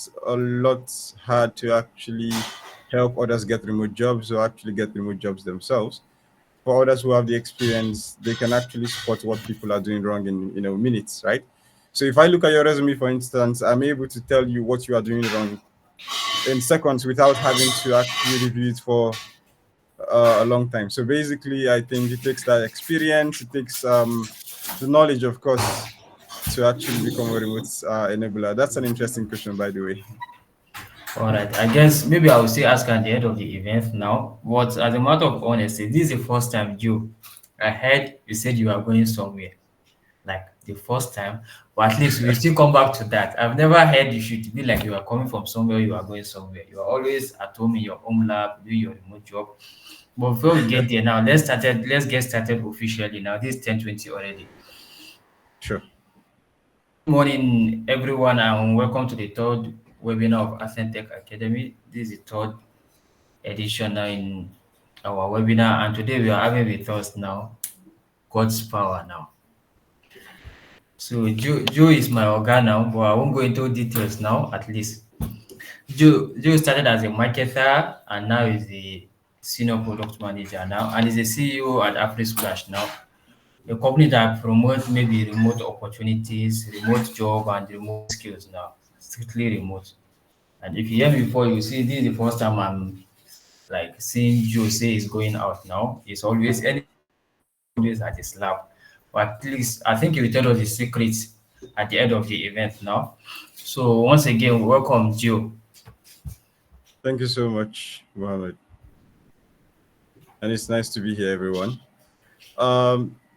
it's a lot hard to actually help others get remote jobs or actually get remote jobs themselves. For others who have the experience, they can actually spot what people are doing wrong in minutes, right? So if I look at your resume, for instance, I'm able to tell you what you are doing wrong in seconds without having to actually review it for a long time. So basically, I think it takes that experience, it takes the knowledge, of course, to actually become a remote enabler. That's an interesting question, by the way. All right. I guess maybe I will still ask at the end of the event now. But as a matter of honesty, this is the first time I heard you said you are going somewhere. Like the first time. But at least we will still come back to that. I've never heard you should be like you are coming from somewhere, you are going somewhere. You are always at home in your home lab, doing your remote job. But before we get there now, let's get started officially now. This is 10:20 already. Sure. Good morning, everyone, and welcome to the third webinar of Ascent Tech Academy. This is the third edition now in our webinar, and today we are having with us now God's power now. So Joe is my organ now, but I won't go into details now. At least Joe started as a marketer and now is the senior product manager now, and is a CEO at AfriSplash now, a company that promotes maybe remote opportunities, remote job, and remote skills now, strictly remote. And if you hear me before, you see this is the first time I'm like seeing Joe say he's going out now. He's always anytime he goes out, he's always at his lab. But at least I think he will tell us the secrets at the end of the event now. So once again, welcome Joe. Thank you so much, Mohammed. And it's nice to be here, everyone.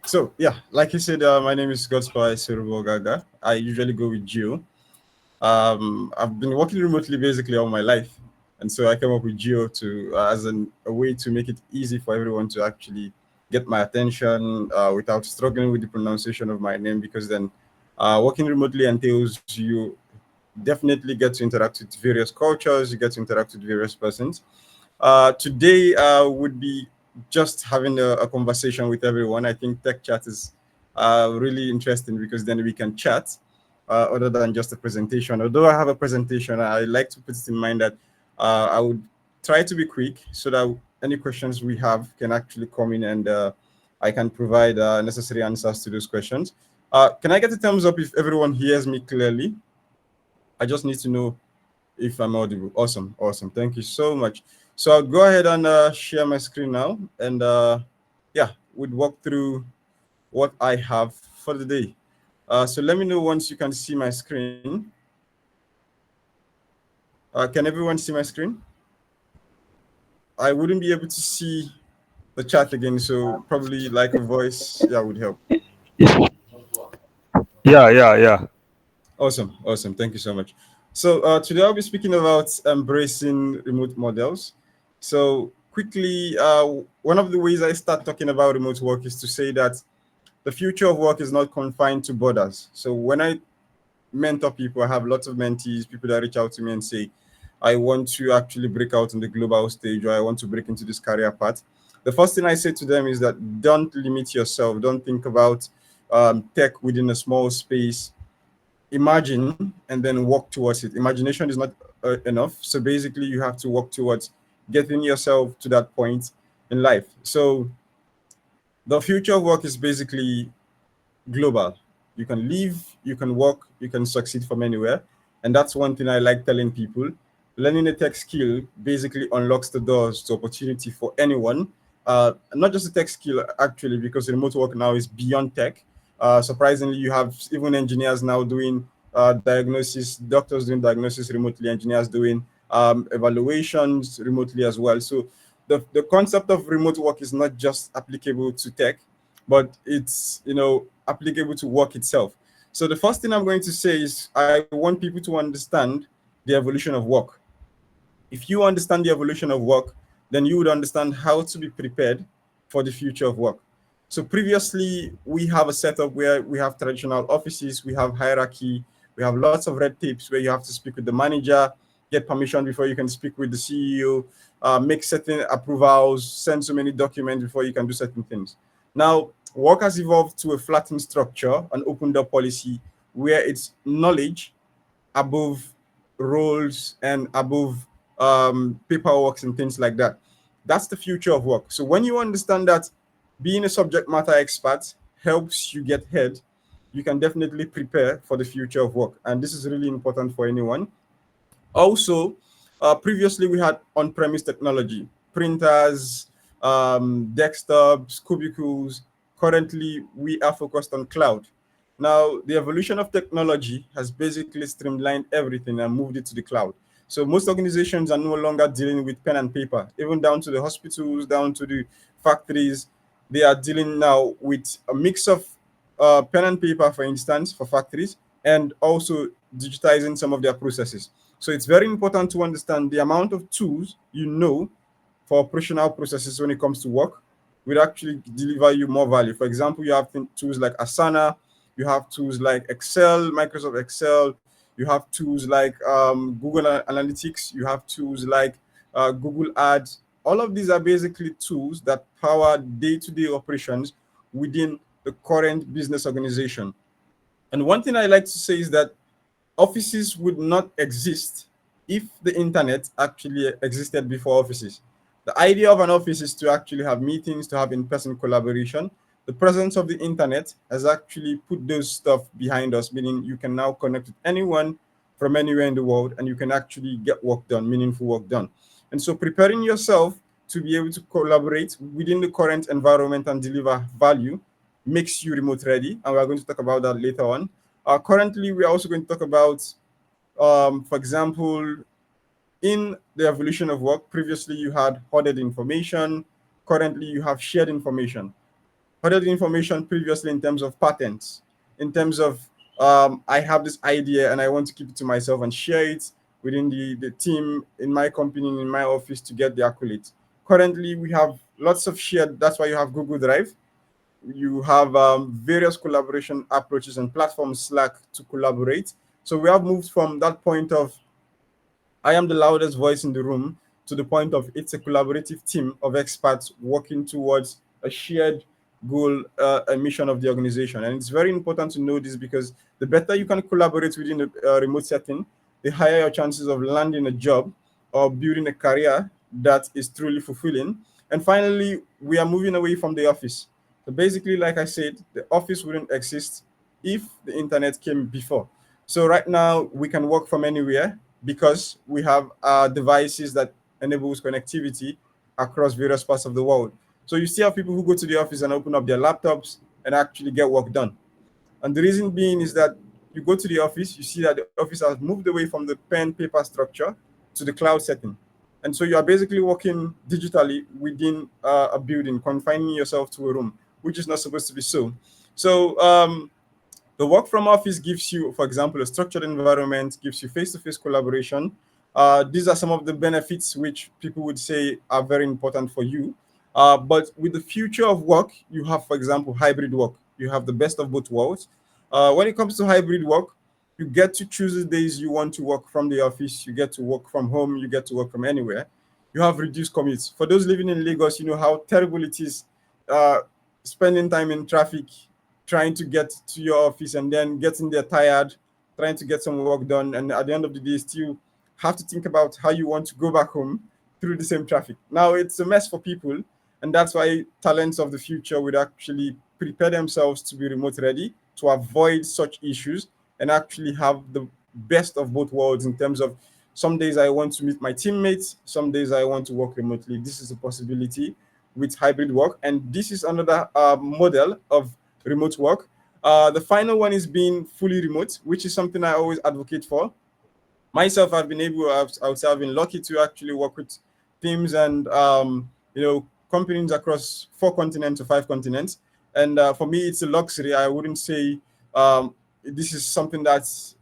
So yeah, like you said, my name is Godspower Eseurhobo. I usually go with Gio. I've been working remotely basically all my life, and so I came up with Geo to as a way to make it easy for everyone to actually get my attention without struggling with the pronunciation of my name. Because then, working remotely entails you definitely get to interact with various cultures, you get to interact with various persons. Today would be just having a conversation with everyone. I think tech chat is really interesting because then we can chat other than just a presentation. Although I have a presentation, I like to put it in mind that I would try to be quick so that any questions we have can actually come in and I can provide necessary answers to those questions. Can I get a thumbs up if everyone hears me clearly? I just need to know if I'm audible. Awesome, awesome. Thank you so much. So I'll go ahead and share my screen now, and yeah, we'd walk through what I have for the day. So let me know once you can see my screen. Can everyone see my screen? I wouldn't be able to see the chat again, so probably like a voice, yeah, would help. Yeah, yeah, yeah. Awesome, awesome. Thank you so much. So today I'll be speaking about embracing remote models. So quickly, one of the ways I start talking about remote work is to say that the future of work is not confined to borders. So when I mentor people, I have lots of mentees, people that reach out to me and say, I want to actually break out on the global stage or I want to break into this career path. The first thing I say to them is that don't limit yourself. Don't think about tech within a small space. Imagine and then work towards it. Imagination is not enough. So basically, you have to work towards getting yourself to that point in life. So the future of work is basically global. You can live, you can work, you can succeed from anywhere. And that's one thing I like telling people. Learning a tech skill basically unlocks the doors to opportunity for anyone. Not just a tech skill, actually, because remote work now is beyond tech. Surprisingly, you have even engineers now doing diagnosis, doctors doing diagnosis remotely, engineers doing evaluations remotely as well. So the concept of remote work is not just applicable to tech, but it's applicable to work itself. So the first thing I'm going to say is I want people to understand the evolution of work. If you understand the evolution of work, then you would understand how to be prepared for the future of work. So previously, we have a setup where we have traditional offices, we have hierarchy, we have lots of red tapes where you have to speak with the manager, get permission before you can speak with the CEO, make certain approvals, send so many documents before you can do certain things. Now, work has evolved to a flattened structure, an open door policy, where it's knowledge above roles and above paperwork and things like that. That's the future of work. So when you understand that being a subject matter expert helps you get ahead, you can definitely prepare for the future of work. And this is really important for anyone. Also, previously we had on-premise technology, printers, desktops, cubicles. Currently, we are focused on cloud. Now, the evolution of technology has basically streamlined everything and moved it to the cloud. So most organizations are no longer dealing with pen and paper, even down to the hospitals, down to the factories. They are dealing now with a mix of pen and paper, for instance, for factories, and also digitizing some of their processes. So it's very important to understand the amount of tools you know for operational processes when it comes to work will actually deliver you more value. For example, you have tools like Asana, you have tools like Excel, Microsoft Excel, you have tools like Google Analytics, you have tools like Google Ads. All of these are basically tools that power day-to-day operations within the current business organization. And one thing I like to say is that offices would not exist if the internet actually existed before offices. The idea of an office is to actually have meetings, to have in-person collaboration. The presence of the internet has actually put those stuff behind us, meaning you can now connect with anyone from anywhere in the world and you can actually get work done, meaningful work done. And so preparing yourself to be able to collaborate within the current environment and deliver value makes you remote ready. And we're going to talk about that later on. Currently, we are also going to talk about, for example, in the evolution of work. Previously, you had hoarded information. Currently, you have shared information. Hoarded information previously in terms of patents, in terms of I have this idea and I want to keep it to myself and share it within the team in my company, in my office to get the accolades. Currently, we have lots of shared. That's why you have Google Drive. You have various collaboration approaches and platforms, Slack, to collaborate. So we have moved from that point of I am the loudest voice in the room to the point of it's a collaborative team of experts working towards a shared goal, a mission of the organization. And it's very important to know this because the better you can collaborate within a remote setting, the higher your chances of landing a job or building a career that is truly fulfilling. And finally, we are moving away from the office. So basically, like I said, the office wouldn't exist if the internet came before. So right now we can work from anywhere because we have devices that enables connectivity across various parts of the world. So you still have people who go to the office and open up their laptops and actually get work done. And the reason being is that you go to the office, you see that the office has moved away from the pen paper structure to the cloud setting. And so you are basically working digitally within a building, confining yourself to a room, which is not supposed to be so. So the work from office gives you, for example, a structured environment, gives you face-to-face collaboration. These are some of the benefits which people would say are very important for you. But with the future of work, you have, for example, hybrid work. You have the best of both worlds. When it comes to hybrid work, you get to choose the days you want to work from the office. You get to work from home. You get to work from anywhere. You have reduced commutes. For those living in Lagos, you know how terrible it is uh, spending time in traffic trying to get to your office and then getting there tired, trying to get some work done, and at the end of the day, still have to think about how you want to go back home through the same traffic. Now it's a mess for people, and that's why talents of the future would actually prepare themselves to be remote ready to avoid such issues and actually have the best of both worlds in terms of some days I want to meet my teammates, some days I want to work remotely. This is a possibility with hybrid work, and this is another model of remote work. The final one is being fully remote, which is something I always advocate for. Myself, I've been able, I would say, I've been lucky to actually work with teams and companies across 4 continents or 5 continents. And for me, it's a luxury. I wouldn't say this is something that's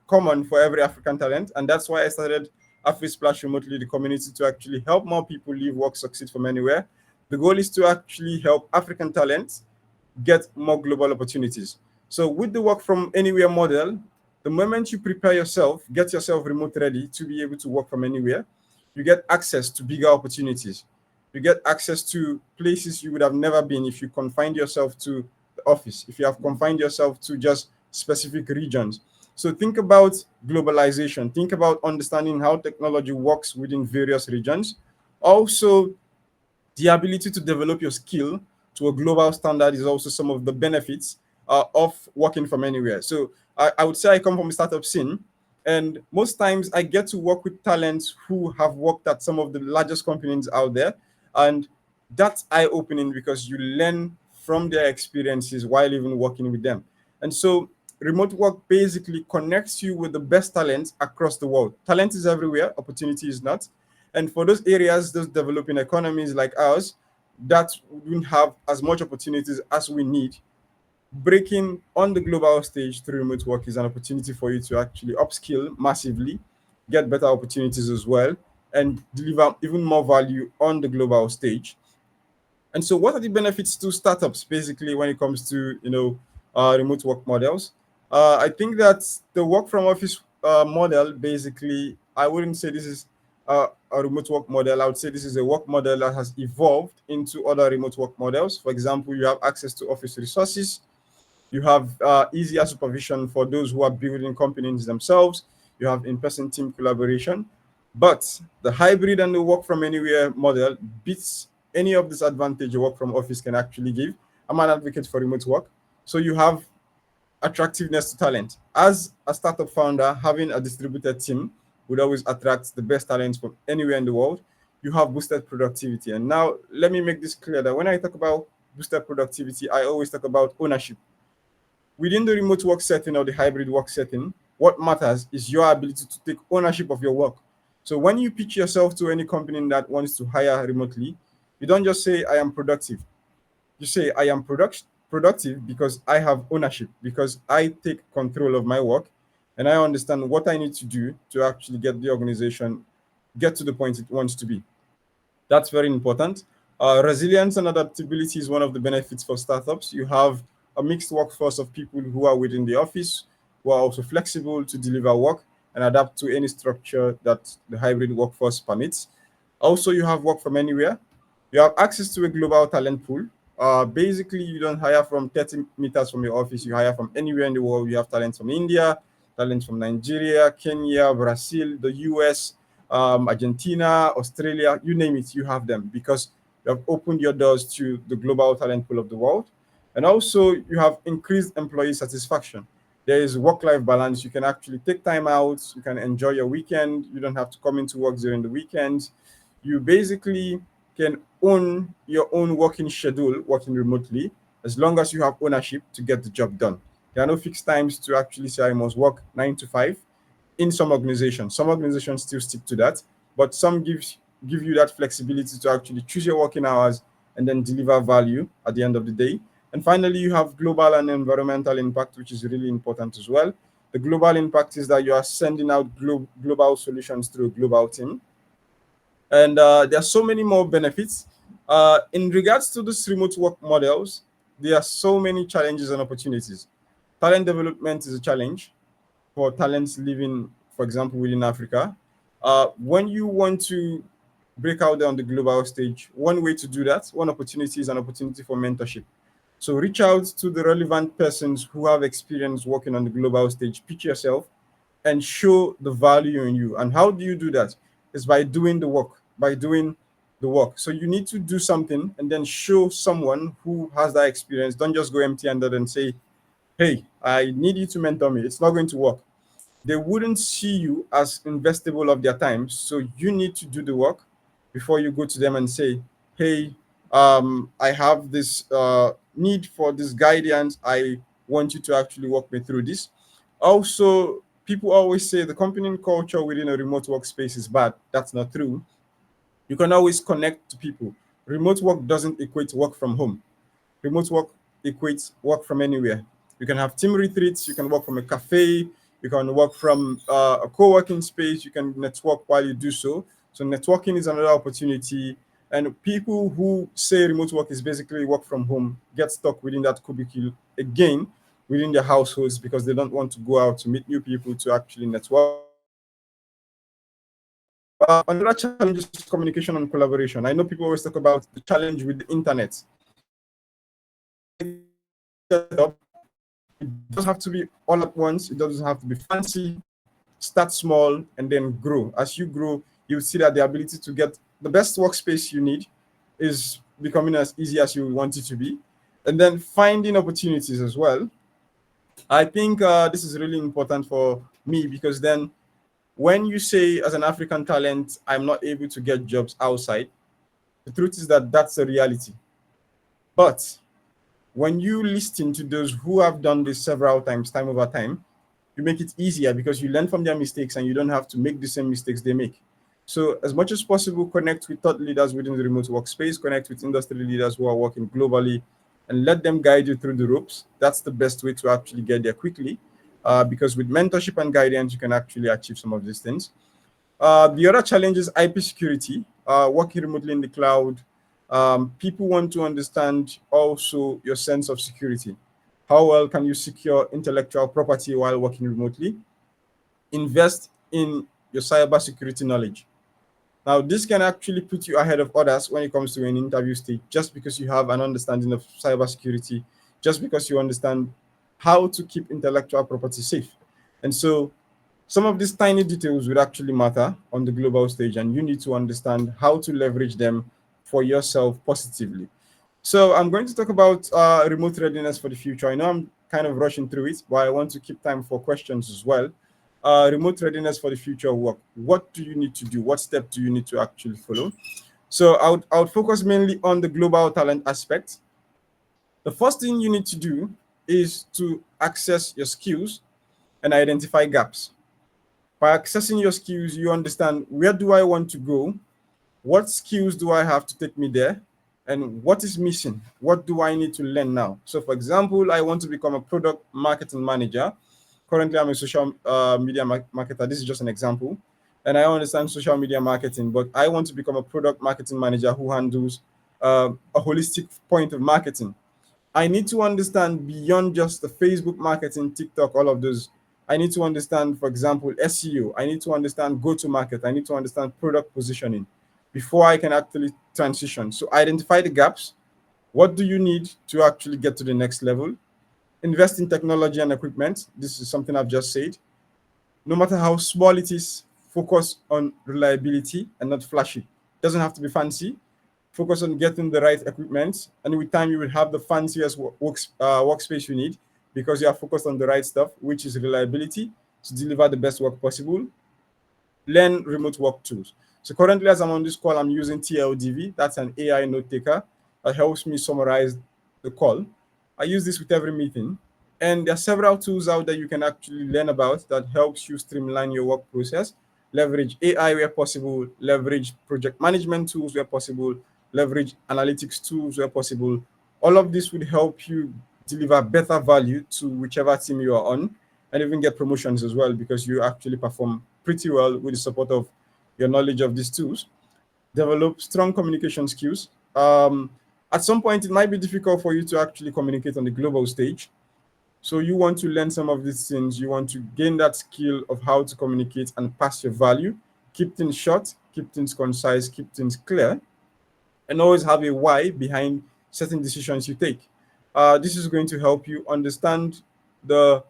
common for every African talent, and that's why I started AfriSplash remotely, the community, to actually help more people live, work, succeed from anywhere. The goal is to actually help African talents get more global opportunities. So with the work from anywhere model, the moment you prepare yourself, get yourself remote ready to be able to work from anywhere, you get access to bigger opportunities. You get access to places you would have never been if you confined yourself to the office, if you have confined yourself to just specific regions. So think about globalization, think about understanding how technology works within various regions. Also, the ability to develop your skill to a global standard is also some of the benefits of working from anywhere. So I would say I come from a startup scene, and most times I get to work with talents who have worked at some of the largest companies out there, and that's eye opening because you learn from their experiences while even working with them. And so remote work basically connects you with the best talent across the world. Talent is everywhere, opportunity is not. And for those areas, those developing economies like ours, that wouldn't have as much opportunities as we need, breaking on the global stage through remote work is an opportunity for you to actually upskill massively, get better opportunities as well, and deliver even more value on the global stage. And so, what are the benefits to startups basically when it comes to remote work models? I think that the work from office model basically, I wouldn't say this is a remote work model. I would say this is a work model that has evolved into other remote work models. For example, you have access to office resources, you have easier supervision for those who are building companies themselves. You have in-person team collaboration. But the hybrid and the work from anywhere model beats any of this advantage a work from office can actually give. I'm an advocate for remote work. So you have attractiveness to talent. As a startup founder, having a distributed team would always attract the best talents from anywhere in the world. You have boosted productivity. And now let me make this clear that when I talk about boosted productivity, I always talk about ownership. Within the remote work setting or the hybrid work setting, what matters is your ability to take ownership of your work. So when you pitch yourself to any company that wants to hire remotely, you don't just say, I am productive. You say, I am productive because I have ownership, because I take control of my work and I understand what I need to do to actually get the organization get to the point it wants to be. That's very important. Resilience and adaptability is one of the benefits for startups. You have a mixed workforce of people who are within the office, who are also flexible to deliver work and adapt to any structure that the hybrid workforce permits. Also, you have work from anywhere. You have access to a global talent pool. Basically, you don't hire from 30 meters from your office. You hire from anywhere in the world. You have talent from India, talent from Nigeria, Kenya, Brazil, the US, Argentina, Australia, you name it, you have them because you have opened your doors to the global talent pool of the world. And also, you have increased employee satisfaction. There is work life balance. You can actually take time out, you can enjoy your weekend, you don't have to come into work during the weekends. You basically can own your own working schedule working remotely as long as you have ownership to get the job done. There are no fixed times to actually say I must work 9 to 5 in some organizations. Some organizations still stick to that, but some give you that flexibility to actually choose your working hours and then deliver value at the end of the day. And finally, you have global and environmental impact, which is really important as well. The global impact is that you are sending out global solutions through a global team. And there are so many more benefits. In regards to these remote work models, there are so many challenges and opportunities. Talent development is a challenge for talents living, for example, within Africa. When you want to break out there on the global stage, one way to do that, one opportunity is an opportunity for mentorship. So reach out to the relevant persons who have experience working on the global stage, pitch yourself, and show the value in you. And how do you do that? Is by doing the work, by doing the work. So you need to do something and then show someone who has that experience. Don't just go empty handed and say, hey, I need you to mentor me. It's not going to work. They wouldn't see you as investable of their time. So you need to do the work before you go to them and say, hey, I have this need for this guidance. I want you to actually walk me through this. Also, people always say the company culture within a remote workspace is bad. That's not true. You can always connect to people. Remote work doesn't equate work from home. Remote work equates work from anywhere. You can have team retreats, you can work from a cafe, you can work from a co-working space, you can network while you do so. So networking is another opportunity. And people who say remote work is basically work from home get stuck within that cubicle again within their households because they don't want to go out to meet new people to actually network. Another challenge is communication and collaboration. I know people always talk about the challenge with the internet. You can have a great setup, you can have It doesn't have to be all at once. It doesn't have to be fancy. Start small and then grow. As you grow, you see that the ability to get the best workspace you need is becoming as easy as you want it to be. And then finding opportunities as well. I think this is really important for me because then when you say as an African talent, I'm not able to get jobs outside, the truth is that that's a reality. But when you listen to those who have done this several times, time over time, you make it easier because you learn from their mistakes and you don't have to make the same mistakes they make. So, as much as possible, connect with thought leaders within the remote workspace, connect with industry leaders who are working globally, and let them guide you through the ropes. That's the best way to actually get there quickly. Because with mentorship and guidance, you can actually achieve some of these things. The other challenge is IP security, working remotely in the cloud. People want to understand also your sense of security. How well can you secure intellectual property while working remotely? Invest in your cybersecurity knowledge. Now, this can actually put you ahead of others when it comes to an interview stage, just because you have an understanding of cybersecurity, just because you understand how to keep intellectual property safe. And so some of these tiny details would actually matter on the global stage, and you need to understand how to leverage them for yourself positively. So I'm going to talk about remote readiness for the future. I know I'm kind of rushing through it, but I want to keep time for questions as well. Remote readiness for the future of work. What do you need to do? What step do you need to actually follow? So I would focus mainly on the global talent aspect. The first thing you need to do is to access your skills and identify gaps. By accessing your skills, you understand where do I want to go, what skills do I have to take me there, and what is missing? What do I need to learn now? So, for example, I want to become a product marketing manager. Currently, I'm a social media marketer. This is just an example. And I understand social media marketing, but I want to become a product marketing manager who handles a holistic point of marketing. I need to understand beyond just the Facebook marketing, TikTok, all of those. I need to understand, for example, SEO. I need to understand go to market. I need to understand product positioning before I can actually transition. So identify the gaps. What do you need to actually get to the next level? Invest in technology and equipment. This is something I've just said. No matter how small it is, focus on reliability and not flashy. It doesn't have to be fancy. Focus on getting the right equipment, and with time, you will have the fanciest workspace you need because you are focused on the right stuff, which is reliability to deliver the best work possible. Learn remote work tools. So currently, as I'm on this call, I'm using TLDV. That's an AI note taker that helps me summarize the call. I use this with every meeting. And there are several tools out there you can actually learn about that helps you streamline your work process. Leverage AI where possible, leverage project management tools where possible, leverage analytics tools where possible. All of this would help you deliver better value to whichever team you are on, and even get promotions as well because you actually perform pretty well with the support of your knowledge of these tools. Develop strong communication skills. At some point, it might be difficult for you to actually communicate on the global stage. So you want to learn some of these things. You want to gain that skill of how to communicate and pass your value. Keep things short, keep things concise, keep things clear, and always have a why behind certain decisions you take. This is going to help you understand the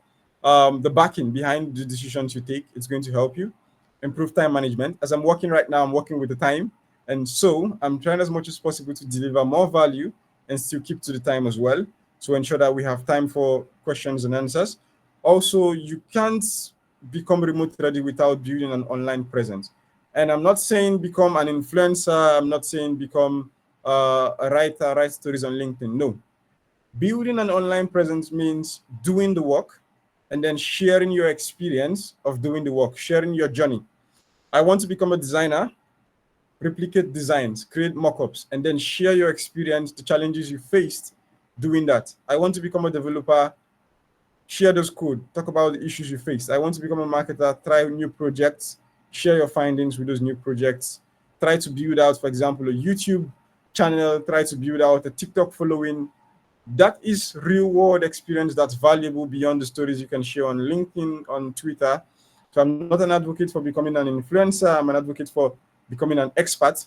the backing behind the decisions you take. It's going to help you improve time management. As I'm working right now, I'm working with the time, and so I'm trying as much as possible to deliver more value and still keep to the time as well to ensure that we have time for questions and answers. Also, you can't become remote ready without building an online presence. And I'm not saying become an influencer. I'm not saying become a writer, write stories on LinkedIn. No. Building an online presence means doing the work and then sharing your experience of doing the work, sharing your journey. I want to become a designer, replicate designs, create mock-ups, and then share your experience, the challenges you faced doing that. I want to become a developer, share those code, talk about the issues you faced. I want to become a marketer, try new projects, share your findings with those new projects, try to build out, for example, a YouTube channel, try to build out a TikTok following. That is real world experience that's valuable beyond the stories you can share on LinkedIn, on Twitter. So I'm not an advocate for becoming an influencer. I'm an advocate for becoming an expert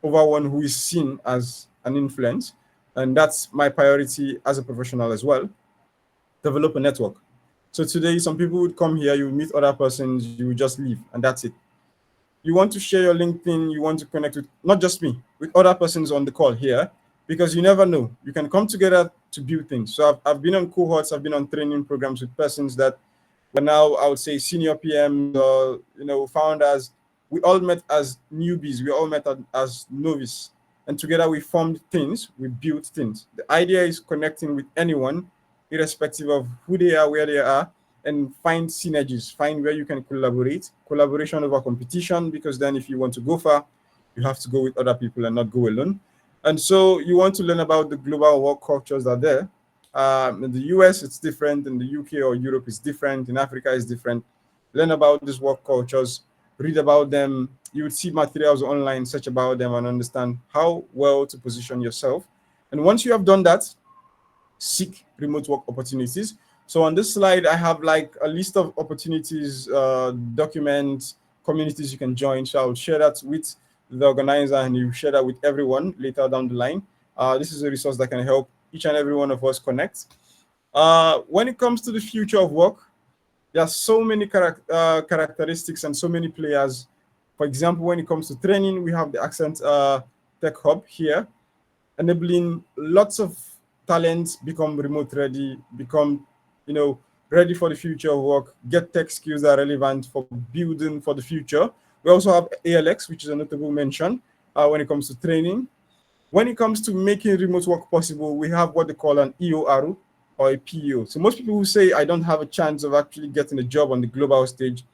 over one who is seen as an influence. And that's my priority as a professional as well. develop a network. So today, some people would come here, you would meet other persons, you would just leave, and that's it. You want to share your LinkedIn, you want to connect with not just me, with other persons on the call here, because you never know. You can come together to build things. So I've been on cohorts, I've been on training programs with persons that were now, I would say, senior PMs or founders. We all met as newbies, we all met as novice. And together we formed things, we built things. The idea is connecting with anyone, irrespective of who they are, where they are, and find synergies, find where you can collaborate, collaboration over competition, because then if you want to go far, you have to go with other people and not go alone. And so you want to learn about the global work cultures that are there. In the US, it's different. In the UK or Europe, it's different. In Africa, it's different. Learn about these work cultures, read about them. You would see materials online, search about them, and understand how well to position yourself. And once you have done that, seek remote work opportunities. So on this slide, I have like a list of opportunities, documents, communities you can join. So I'll share that with the organizer and you share that with everyone later down the line. This is a resource that can help each and every one of us connect. When it comes to the future of work, there are so many characteristics and so many players. For example, when it comes to training, we have the Ascent Tech Hub here, enabling lots of talents become remote ready, become, ready for the future of work, get tech skills that are relevant for building for the future. We also have ALX, which is a notable mention when it comes to training. When it comes to making remote work possible, we have what they call an EOR or a PEO. So most people who say, I don't have a chance of actually getting a job on the global stage,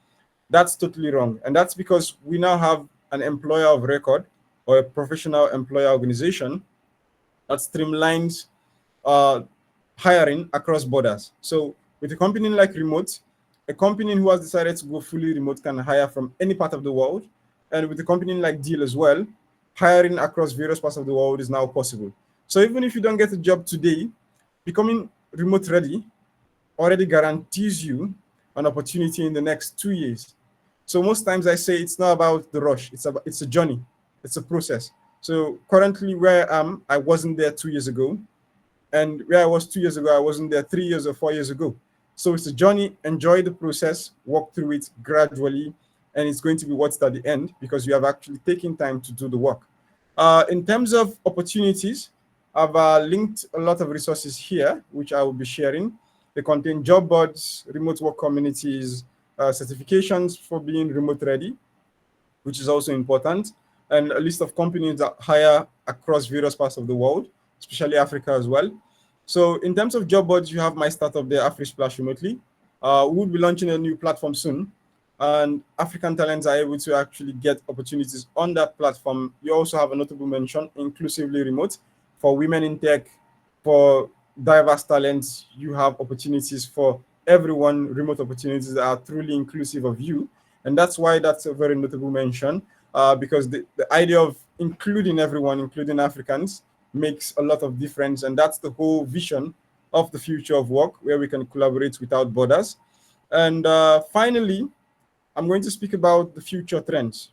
that's totally wrong. And that's because we now have an employer of record or a professional employer organization that streamlines uh, hiring across borders. So with a company like Remote, a company who has decided to go fully remote can hire from any part of the world. And with a company like Deal as well, hiring across various parts of the world is now possible. So even if you don't get a job today, becoming remote ready already guarantees you an opportunity in the next 2 years. So most times I say it's not about the rush. It's a journey. It's a process. So currently where I am, I wasn't there 2 years ago. And where I was 2 years ago, I wasn't there 3 years or 4 years ago. So it's a journey. Enjoy the process, walk through it gradually, and it's going to be what's at the end because you have actually taken time to do the work. In terms of opportunities, I've linked a lot of resources here, which I will be sharing. They contain job boards, remote work communities, certifications for being remote ready, which is also important, and a list of companies that hire across various parts of the world, especially Africa as well. So in terms of job boards, you have my startup there, AfriSplash Remotely. We will be launching a new platform soon, and African talents are able to actually get opportunities on that platform. You also have a notable mention, inclusively remote, for women in tech, for diverse talents. You have opportunities for everyone, remote opportunities that are truly inclusive of you. And that's why that's a very notable mention, because the idea of including everyone, including Africans, makes a lot of difference. And that's the whole vision of the future of work, where we can collaborate without borders. And finally, I'm going to speak about the future trends.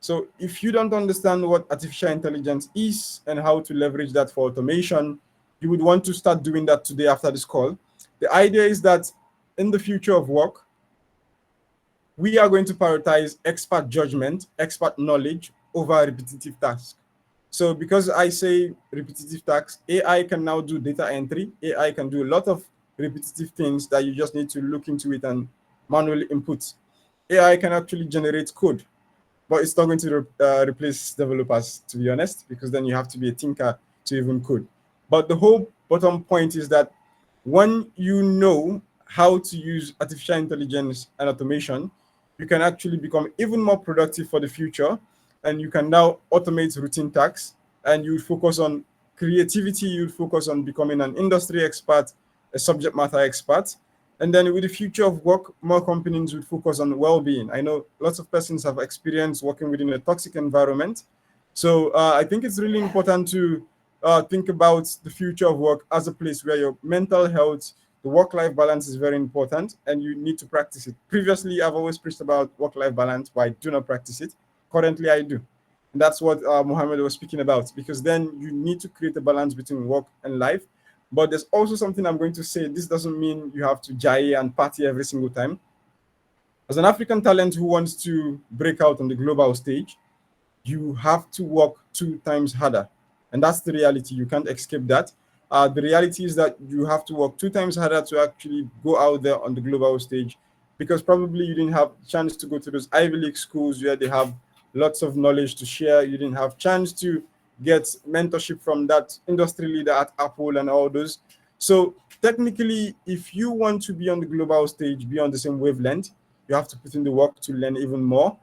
So if you don't understand what artificial intelligence is and how to leverage that for automation, you would want to start doing that today after this call. The idea is that in the future of work, we are going to prioritize expert judgment, expert knowledge over repetitive tasks. So because I say repetitive tasks, AI can now do data entry. AI can do a lot of repetitive things that you just need to look into it and manually input. AI can actually generate code, but it's not going to replace developers, to be honest, because then you have to be a thinker to even code. But the whole bottom point is that when you know how to use artificial intelligence and automation, you can actually become even more productive for the future. And you can now automate routine tasks and you focus on creativity, you focus on becoming an industry expert, a subject matter expert. And then with the future of work, more companies would focus on well-being. I know lots of persons have experience working within a toxic environment. So I think it's really important to think about the future of work as a place where your mental health, the work-life balance is very important and you need to practice it. Previously, I've always preached about work-life balance, but I do not practice it. Currently, I do. And that's what Mohammed was speaking about, because then you need to create a balance between work and life. But there's also something I'm going to say. This doesn't mean you have to jay and party every single time. As an African talent who wants to break out on the global stage, you have to work 2 times harder. And that's the reality. You can't escape that. The reality is that you have to work 2 times harder to actually go out there on the global stage, because probably you didn't have chance to go to those Ivy League schools where they have lots of knowledge to share. You didn't have chance to get mentorship from that industry leader at Apple and all those. So technically, if you want to be on the global stage, be on the same wavelength, you have to put in the work to learn even more,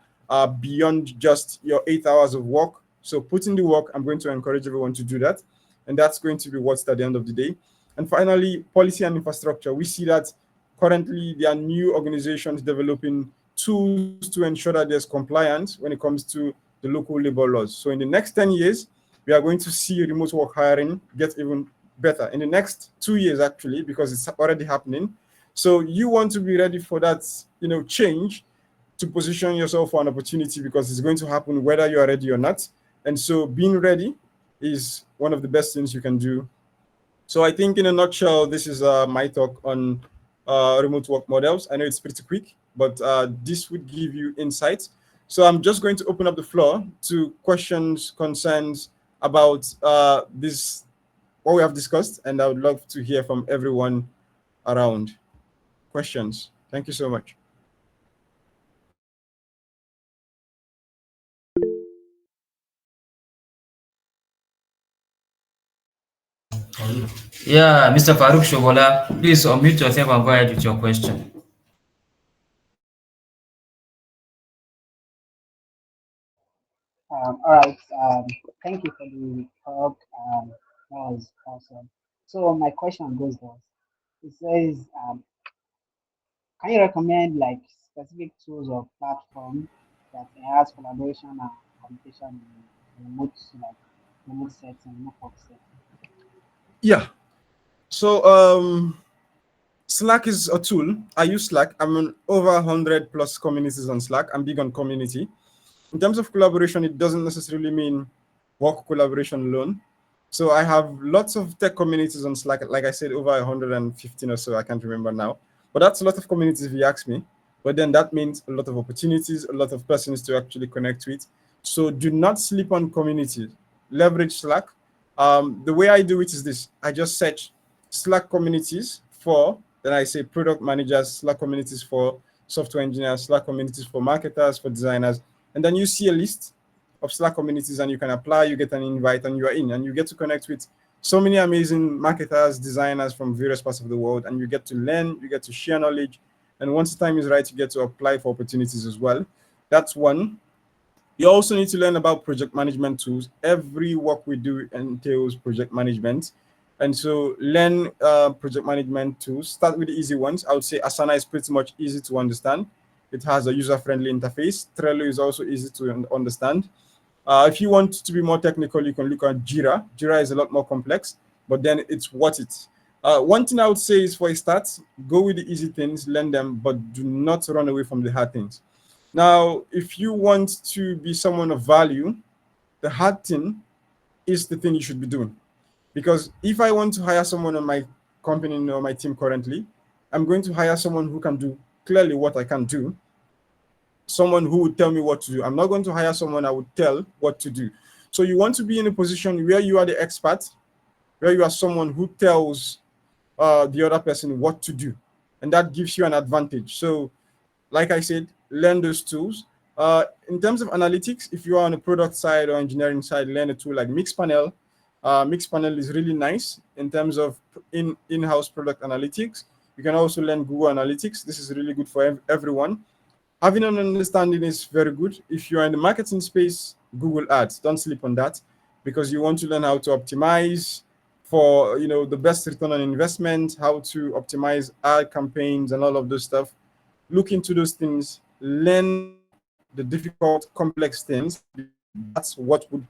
beyond just your 8 hours of work. So put in the work. I'm going to encourage everyone to do that. And that's going to be what's at the end of the day. And finally, policy and infrastructure. We see that currently there are new organizations developing tools to ensure that there's compliance when it comes to the local labor laws. So in the next 10 years, we are going to see remote work hiring get even better. In the next 2 years, actually, because it's already happening. So you want to be ready for that, change, to position yourself for an opportunity, because it's going to happen whether you are ready or not. And so being ready is one of the best things you can do. So I think in a nutshell, this is my talk on remote work models. I know it's pretty quick, but this would give you insights. So I'm just going to open up the floor to questions, concerns about this, what we have discussed, and I would love to hear from everyone around. Questions. Thank you so much. Yeah, Mr. Farouk Shobola, please unmute yourself and go ahead with your question. All right. Thank you for the talk. That was awesome. So my question goes thus. It says, can you recommend like specific tools or platform that enhance collaboration and communication in remote setting, remote work setting? Yeah. So Slack is a tool. I use Slack. I'm on over 100 plus communities on Slack. I'm big on community. In terms of collaboration, it doesn't necessarily mean work collaboration alone. So I have lots of tech communities on Slack. Like I said, over 115 or so. I can't remember now. But that's a lot of communities if you ask me. But then that means a lot of opportunities, a lot of persons to actually connect with. So do not sleep on communities. Leverage Slack. The way I do it is this: I just search Slack communities for, then I say product managers, Slack communities for software engineers, Slack communities for marketers, for designers. And then you see a list of Slack communities and you can apply, you get an invite, and you are in, and you get to connect with so many amazing marketers, designers from various parts of the world, and you get to learn, you get to share knowledge. And once the time is right, you get to apply for opportunities as well. That's one. You also need to learn about project management tools. Every work we do entails project management. And so learn project management tools. Start with the easy ones. I would say Asana is pretty much easy to understand. It has a user-friendly interface. Trello is also easy to understand. If you want to be more technical, you can look at Jira. Jira is a lot more complex, but then it's worth it. One thing I would say is, for a start, go with the easy things, learn them, but do not run away from the hard things. Now, if you want to be someone of value, the hard thing is the thing you should be doing. Because if I want to hire someone on my company or my team currently, I'm going to hire someone who can do clearly what I can do, someone who would tell me what to do. I'm not going to hire someone I would tell what to do. So you want to be in a position where you are the expert, where you are someone who tells the other person what to do. And that gives you an advantage. So like I said, learn those tools. In terms of analytics, if you are on the product side or engineering side, learn a tool like Mixpanel. Mixpanel is really nice in terms of in-house product analytics. You can also learn Google Analytics. This is really good for everyone. Having an understanding is very good. If you're in the marketing space, Google Ads, don't sleep on that, because you want to learn how to optimize for the best return on investment, how to optimize ad campaigns and all of those stuff. Look into those things, learn the difficult, complex things, because that's what would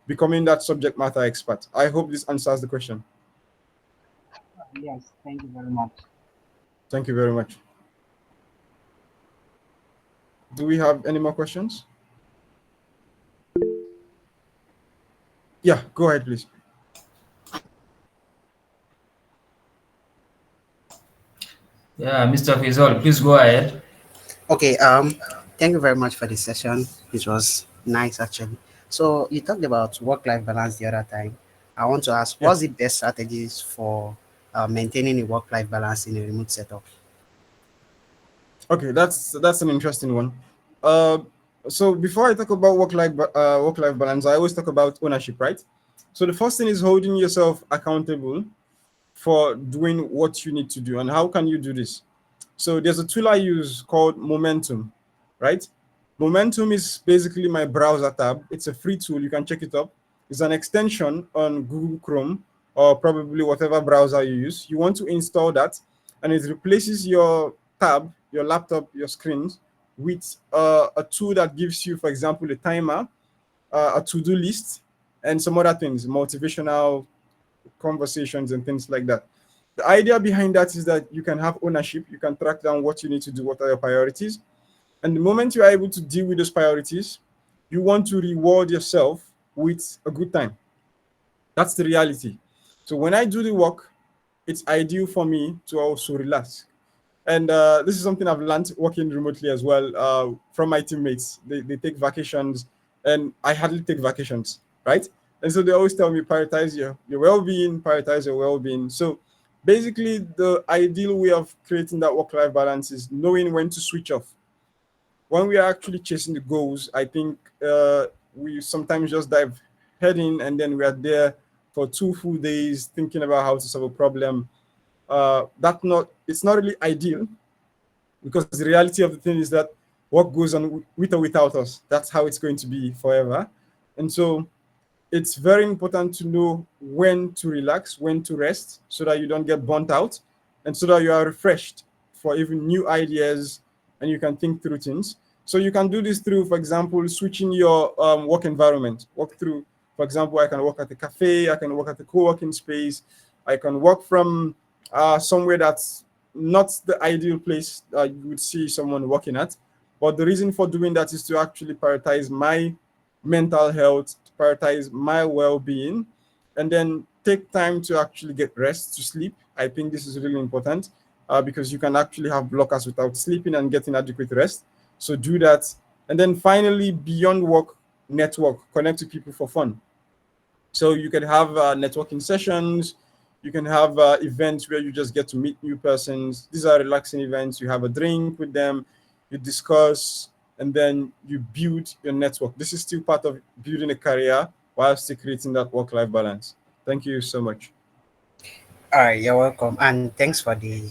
becoming that subject matter expert. I hope this answers the question. Yes, thank you very much. Thank you very much. Do we have any more questions? Yeah, go ahead, please. Yeah, Mr. Fizol, please go ahead. Okay, thank you very much for the session. It was nice actually. So you talked about work-life balance the other time. I want to ask, Yeah. what's the best strategies for maintaining a work-life balance in a remote setup? Okay, that's an interesting one. Uh, so before I talk about work life balance, I always talk about ownership, right? So the first thing is holding yourself accountable for doing what you need to do. And how can you do this? So there's a tool I use called Momentum, right? Momentum is basically my browser tab. It's a free tool. You can check it up. It's an extension on Google Chrome or probably whatever browser you use. You want to install that, and it replaces your tab, your laptop, your screens with a tool that gives you, for example, a timer, a to-do list, and some other things, motivational conversations and things like that. The idea behind that is that you can have ownership, you can track down what you need to do, what are your priorities. And the moment you are able to deal with those priorities, you want to reward yourself with a good time. That's the reality. So when I do the work, it's ideal for me to also relax. And this is something I've learned working remotely as well from my teammates. They take vacations, and I hardly take vacations, right? And so they always tell me prioritize your well-being, prioritize your well-being. So basically, the ideal way of creating that work-life balance is knowing when to switch off. When we are actually chasing the goals, I think we sometimes just dive head in, and then we are there for 2 full days thinking about how to solve a problem. That not It's not really ideal, because the reality of the thing is that what goes on with or without us, that's how it's going to be forever. And so it's very important to know when to relax, when to rest, so that you don't get burnt out, and so that you are refreshed for even new ideas, and you can think through things. So you can do this through, for example, switching your work environment. Work through, for example, I can work at a cafe, I can work at a co-working space, I can work from somewhere that's not the ideal place you would see someone working at. But the reason for doing that is to actually prioritize my mental health, to prioritize my well-being, and then take time to actually get rest, to sleep. I think this is really important because you can actually have blockers without sleeping and getting adequate rest. So do that. And then finally, beyond work, network, connect to people for fun. So you can have networking sessions. You can have events where you just get to meet new persons. These are relaxing events. You have a drink with them, you discuss, and then you build your network. This is still part of building a career while still creating that work-life balance. Thank you so much. All right, you're welcome, and thanks for the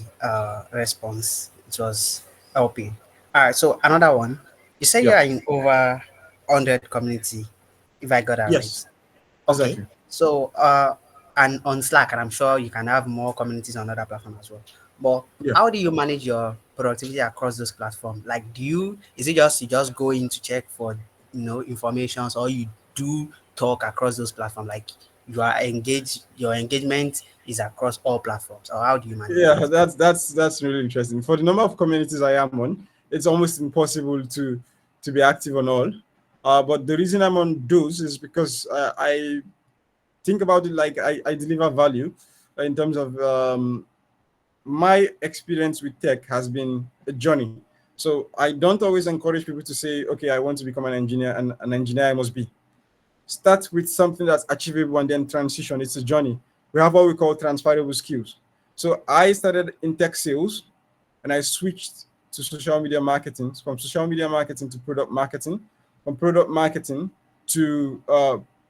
response. It was helping. All right, so another one. You say you Yeah. are in over 100 community, if I got that right. Yes. Okay, Exactly. so and on Slack, and I'm sure you can have more communities on other platforms as well. But Yeah. how do you manage your productivity across those platforms? Like, is it just you just go in to check for informations, or you do talk across those platforms? Like you are engaged, your engagement is across all platforms, or how do you manage Yeah, that? that's really interesting. For the number of communities I am on, it's almost impossible to be active on all. But the reason I'm on those is because I think about it like I deliver value in terms of my experience with tech has been a journey. So I don't always encourage people to say, okay, I want to become an engineer, and an engineer I must be. Start with something that's achievable and then transition. It's a journey. We have what we call transferable skills. So I started in tech sales, and I switched to social media marketing, from social media marketing to product marketing, from product marketing to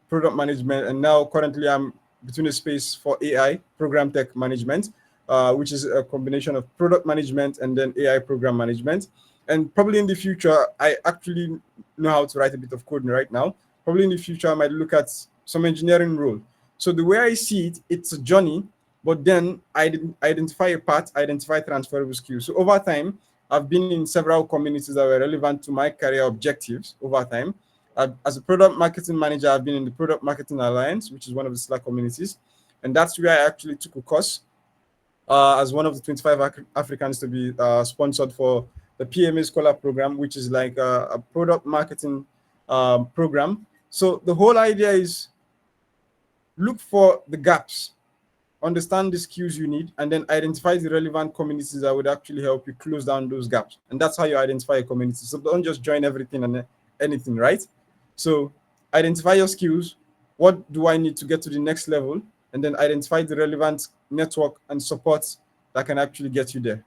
product management, and now currently I'm between a space for AI, program tech management, which is a combination of product management and then AI program management. And probably in the future, I actually know how to write a bit of code right now. Probably in the future, I might look at some engineering role. So the way I see it, it's a journey, but then I identify a path, identify transferable skills. So over time, I've been in several communities that were relevant to my career objectives over time. As a product marketing manager, I've been in the Product Marketing Alliance, which is one of the Slack communities. And that's where I actually took a course as one of the 25 Africans to be sponsored for the PMA Scholar Program, which is like a product marketing program. So the whole idea is look for the gaps understand the skills you need, and then identify the relevant communities that would actually help you close down those gaps. And that's how you identify a community. So don't just join everything and anything, right? So identify your skills. What do I need to get to the next level? And then identify the relevant network and support that can actually get you there.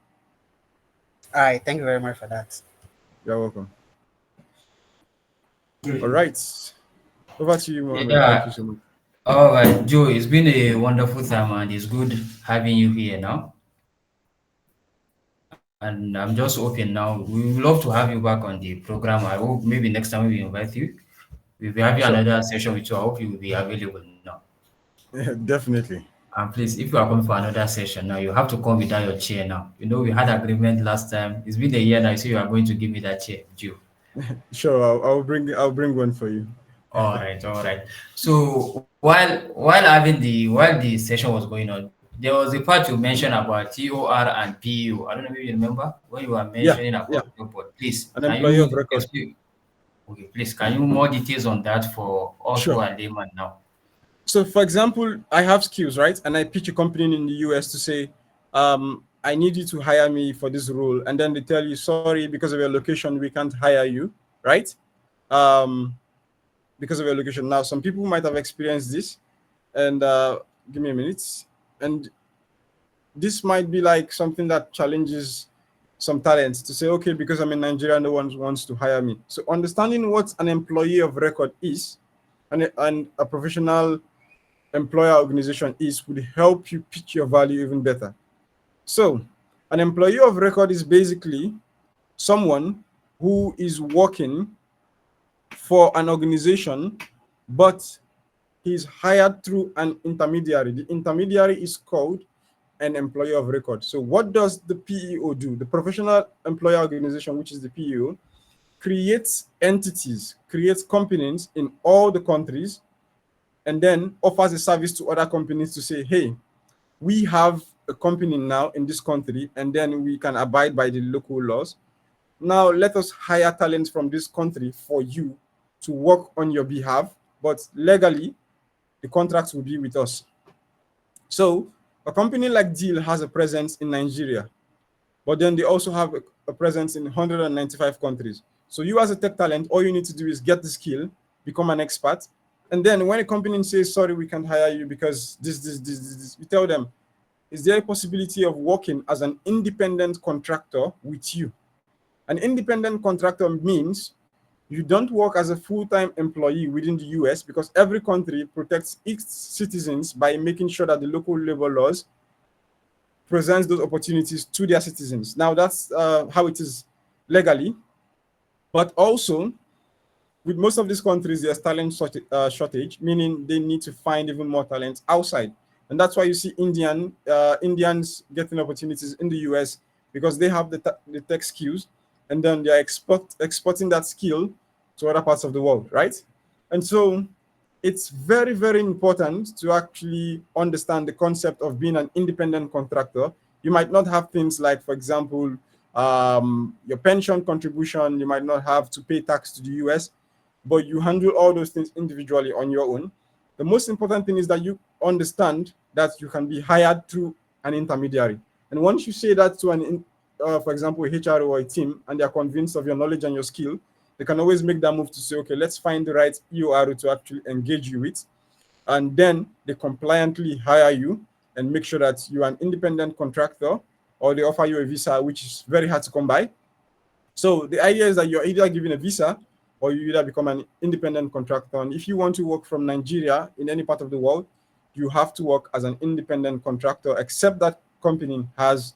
All right, thank you very much for that. You're welcome. All right. Over to you, Mohammed. Thank you Yeah. so much. All right, Joe, it's been a wonderful time and it's good having you here now. And I'm just hoping now we would love to have you back on the program. I hope maybe next time we invite you. We'll be having Sure. another session with you. I hope you will be available now. Definitely. And please, if you are coming for another session now, you have to come without your chair now. You know, we had agreement last time. It's been a year now, so you are going to give me that chair, Joe. Sure. I'll bring one for you. All right, all right. So while the session was going on, there was a part you mentioned about TOR and PEO. I don't know if you remember when you were Yeah. mentioning Yeah. about your board. Please, An can employee of you record. explain? Okay, please, can you more details on that for us who Sure. are layman now? So, for example, I have skills, right? And I pitch a company in the US to say, I need you to hire me for this role. And then they tell you, sorry, because of your location, we can't hire you, right? Um, because of your location. Now, some people might have experienced this. And give me a minute. And this might be like something that challenges some talents to say, okay, because I'm in Nigeria, no one wants to hire me. So, understanding what an employee of record is and a professional employer organization is would help you pitch your value even better. So, an employee of record is basically someone who is working for an organization, but he's hired through an intermediary. The intermediary is called an employee of record. So, what does the PEO do? The professional employer organization, which is the PEO, creates entities, creates companies in all the countries, and then offers a service to other companies to say, hey, we have a company now in this country, and then we can abide by the local laws. Now, let us hire talent from this country for you to work on your behalf, but legally, the contracts will be with us. So, a company like Deal has a presence in Nigeria, but then they also have a presence in 195 countries. So, you as a tech talent, all you need to do is get the skill, become an expert, and then when a company says, sorry, we can't hire you because this, you tell them, is there a possibility of working as an independent contractor with you? An independent contractor means you don't work as a full-time employee within the US because every country protects its citizens by making sure that the local labor laws presents those opportunities to their citizens. Now, that's how it is legally, but also with most of these countries, there's talent shortage, meaning they need to find even more talent outside. And that's why you see Indians getting opportunities in the US because they have the tech skills, and then they're exporting that skill to other parts of the world, right? And so it's very, very important to actually understand the concept of being an independent contractor. You might not have things like, for example, your pension contribution, you might not have to pay tax to the US, but you handle all those things individually on your own. The most important thing is that you understand that you can be hired through an intermediary. And once you say that to for example, a HRO or a team, and they're convinced of your knowledge and your skill, they can always make that move to say, okay, let's find the right EOR to actually engage you with. And then they compliantly hire you and make sure that you're an independent contractor, or they offer you a visa, which is very hard to come by. So the idea is that you're either given a visa or you either become an independent contractor. And if you want to work from Nigeria in any part of the world, you have to work as an independent contractor, except that company has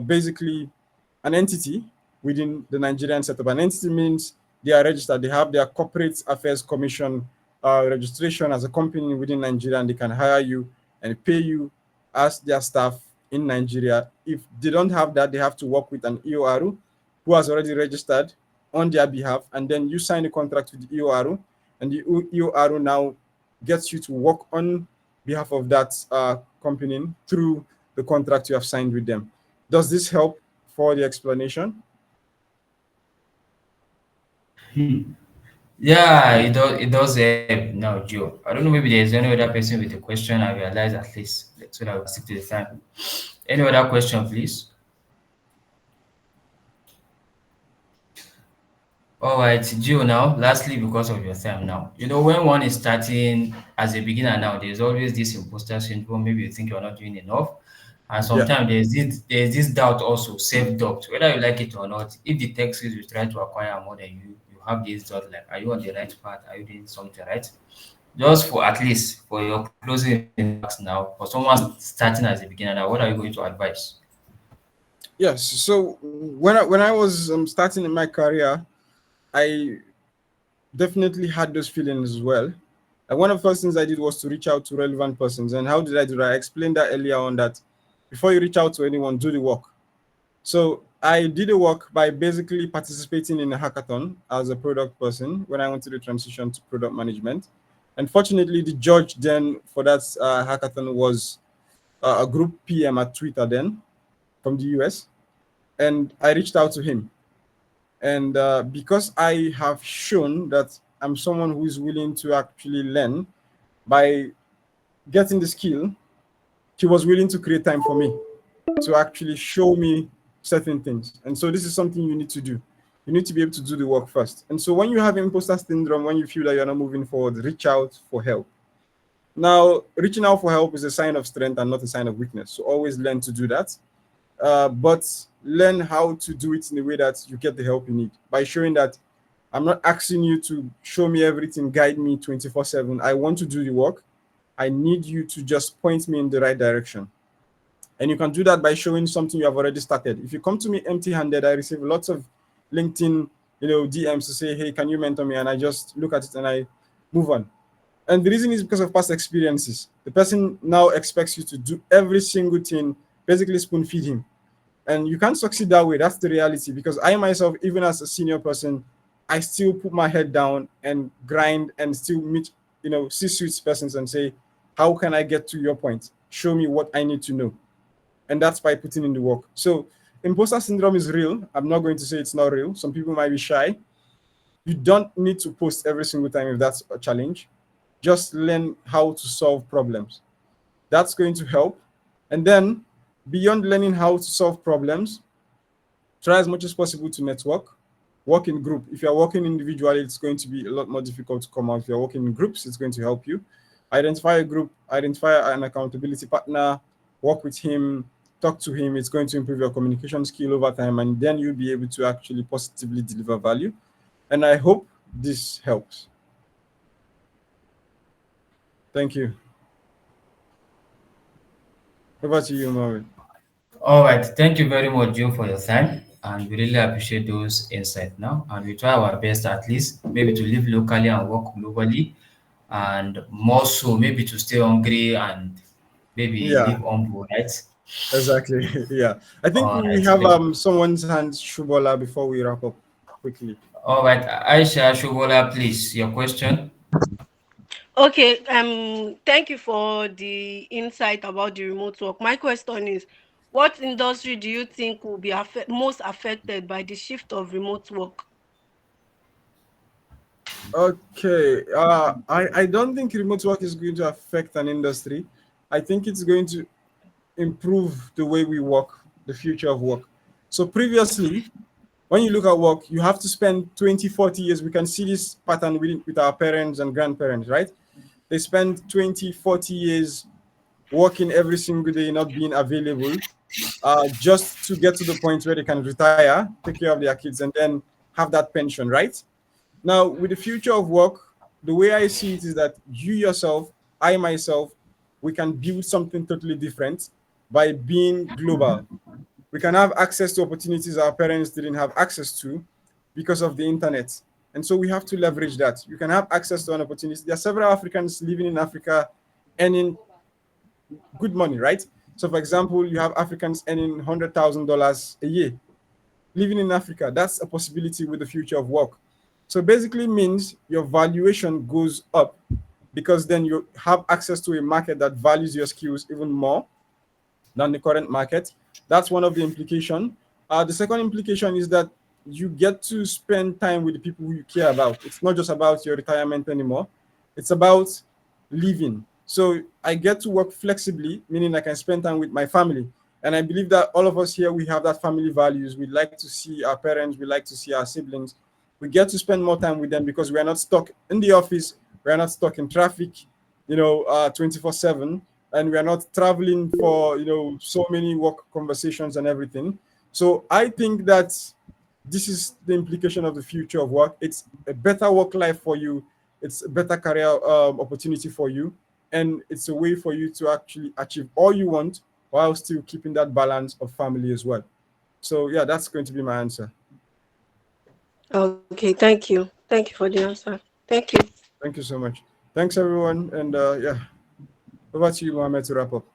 basically an entity within the Nigerian setup. An entity means they are registered, they have their Corporate Affairs Commission registration as a company within Nigeria, and they can hire you and pay you as their staff in Nigeria. If they don't have that, they have to work with an EOR who has already registered on their behalf, and then you sign a contract with the EOR, and the EOR now gets you to work on behalf of that company through the contract you have signed with them. Does this help for the explanation? Yeah, it does help now, Joe. I don't know, maybe there's any other person with a question. I realize at least so that we stick to the time. Any other question, please? All right, Gio, now, lastly, because of your time now, when one is starting as a beginner now, there's always this imposter syndrome. Maybe you think you're not doing enough. And Yeah. sometimes there's this doubt also, self-doubt, whether you like it or not. If the tech skills you try to acquire more than you have this doubt, like, are you on the right path? Are you doing something right? Just for at least for your closing remarks now, for someone starting as a beginner now, what are you going to advise? Yes. So when I was starting in my career, I definitely had those feelings as well. And one of the first things I did was to reach out to relevant persons. And how did I do that? I explained that earlier on, that before you reach out to anyone, do the work. So I did the work by basically participating in a hackathon as a product person when I wanted to transition to product management. And fortunately, the judge then for that hackathon was a group PM at Twitter then from the US. And I reached out to him. And because I have shown that I'm someone who is willing to actually learn by getting the skill, he was willing to create time for me to actually show me certain things. And so this is something you need to do. You need to be able to do the work first. And so when you have imposter syndrome, when you feel that you're not moving forward, reach out for help. Now, reaching out for help is a sign of strength and not a sign of weakness. So always learn to do that. But learn how to do it in a way that you get the help you need by showing that I'm not asking you to show me everything, guide me 24/7. I want to do the work. I need you to just point me in the right direction. And you can do that by showing something you have already started. If you come to me empty-handed, I receive lots of LinkedIn, DMs to say, "Hey, can you mentor me?" And I just look at it and I move on. And the reason is because of past experiences. The person now expects you to do every single thing, basically spoon feed him. And you can't succeed that way. That's the reality. Because I myself, even as a senior person, I still put my head down and grind and still meet, C-suite persons and say, how can I get to your point? Show me what I need to know. And that's by putting in the work. So imposter syndrome is real. I'm not going to say it's not real. Some people might be shy. You don't need to post every single time if that's a challenge. Just learn how to solve problems. That's going to help. And then beyond learning how to solve problems, try as much as possible to network, work in group. If you're working individually, it's going to be a lot more difficult to come out. If you're working in groups, it's going to help you. Identify a group, identify an accountability partner, work with him, talk to him. It's going to improve your communication skill over time, and then you'll be able to actually positively deliver value. And I hope this helps. Thank you. Over to you, Mohammed. All right. Thank you very much, Joe, for your time. And we really appreciate those insights now. And we try our best at least maybe to live locally and work globally. And more so, maybe to stay hungry and maybe Yeah, live humble, right? exactly. Yeah. I think All we right. have someone's hand, Shubola, before we wrap up quickly. All right. Aisha Shubola, please, your question. Okay, thank you for the insight about the remote work. My question is, what industry do you think will be most affected by the shift of remote work? Okay. I don't think remote work is going to affect an industry. I think it's going to improve the way we work, the future of work. So previously, when you look at work, you have to spend 20, 40 years. We can see this pattern with our parents and grandparents, right? They spend 20, 40 years working every single day, not being available, just to get to the point where they can retire, take care of their kids, and then have that pension, right? Now, with the future of work, the way I see it is that you yourself, I myself, we can build something totally different by being global. We can have access to opportunities our parents didn't have access to because of the internet. And so we have to leverage that. You can have access to an opportunity. There are several Africans living in Africa earning good money, right? So, for example, you have Africans earning $100,000 a year living in Africa. That's a possibility with the future of work. So, basically, means your valuation goes up because then you have access to a market that values your skills even more than the current market. That's one of the implication. The second implication is that you get to spend time with the people who you care about. It's not just about your retirement anymore. It's about living. So I get to work flexibly, meaning I can spend time with my family. And I believe that all of us here, we have that family values. We like to see our parents, we like to see our siblings. We get to spend more time with them because we are not stuck in the office, we are not stuck in traffic, 24/7, and we are not traveling for, so many work conversations and everything. So I think that this is the implication of the future of work. It's a better work life for you. It's a better career opportunity for you, and it's a way for you to actually achieve all you want while still keeping that balance of family as well. So yeah, that's going to be my answer. Okay, thank you. Thank you for the answer. Thank you. Thank you so much. Thanks everyone, and yeah, over to you, Mohammed, to wrap up.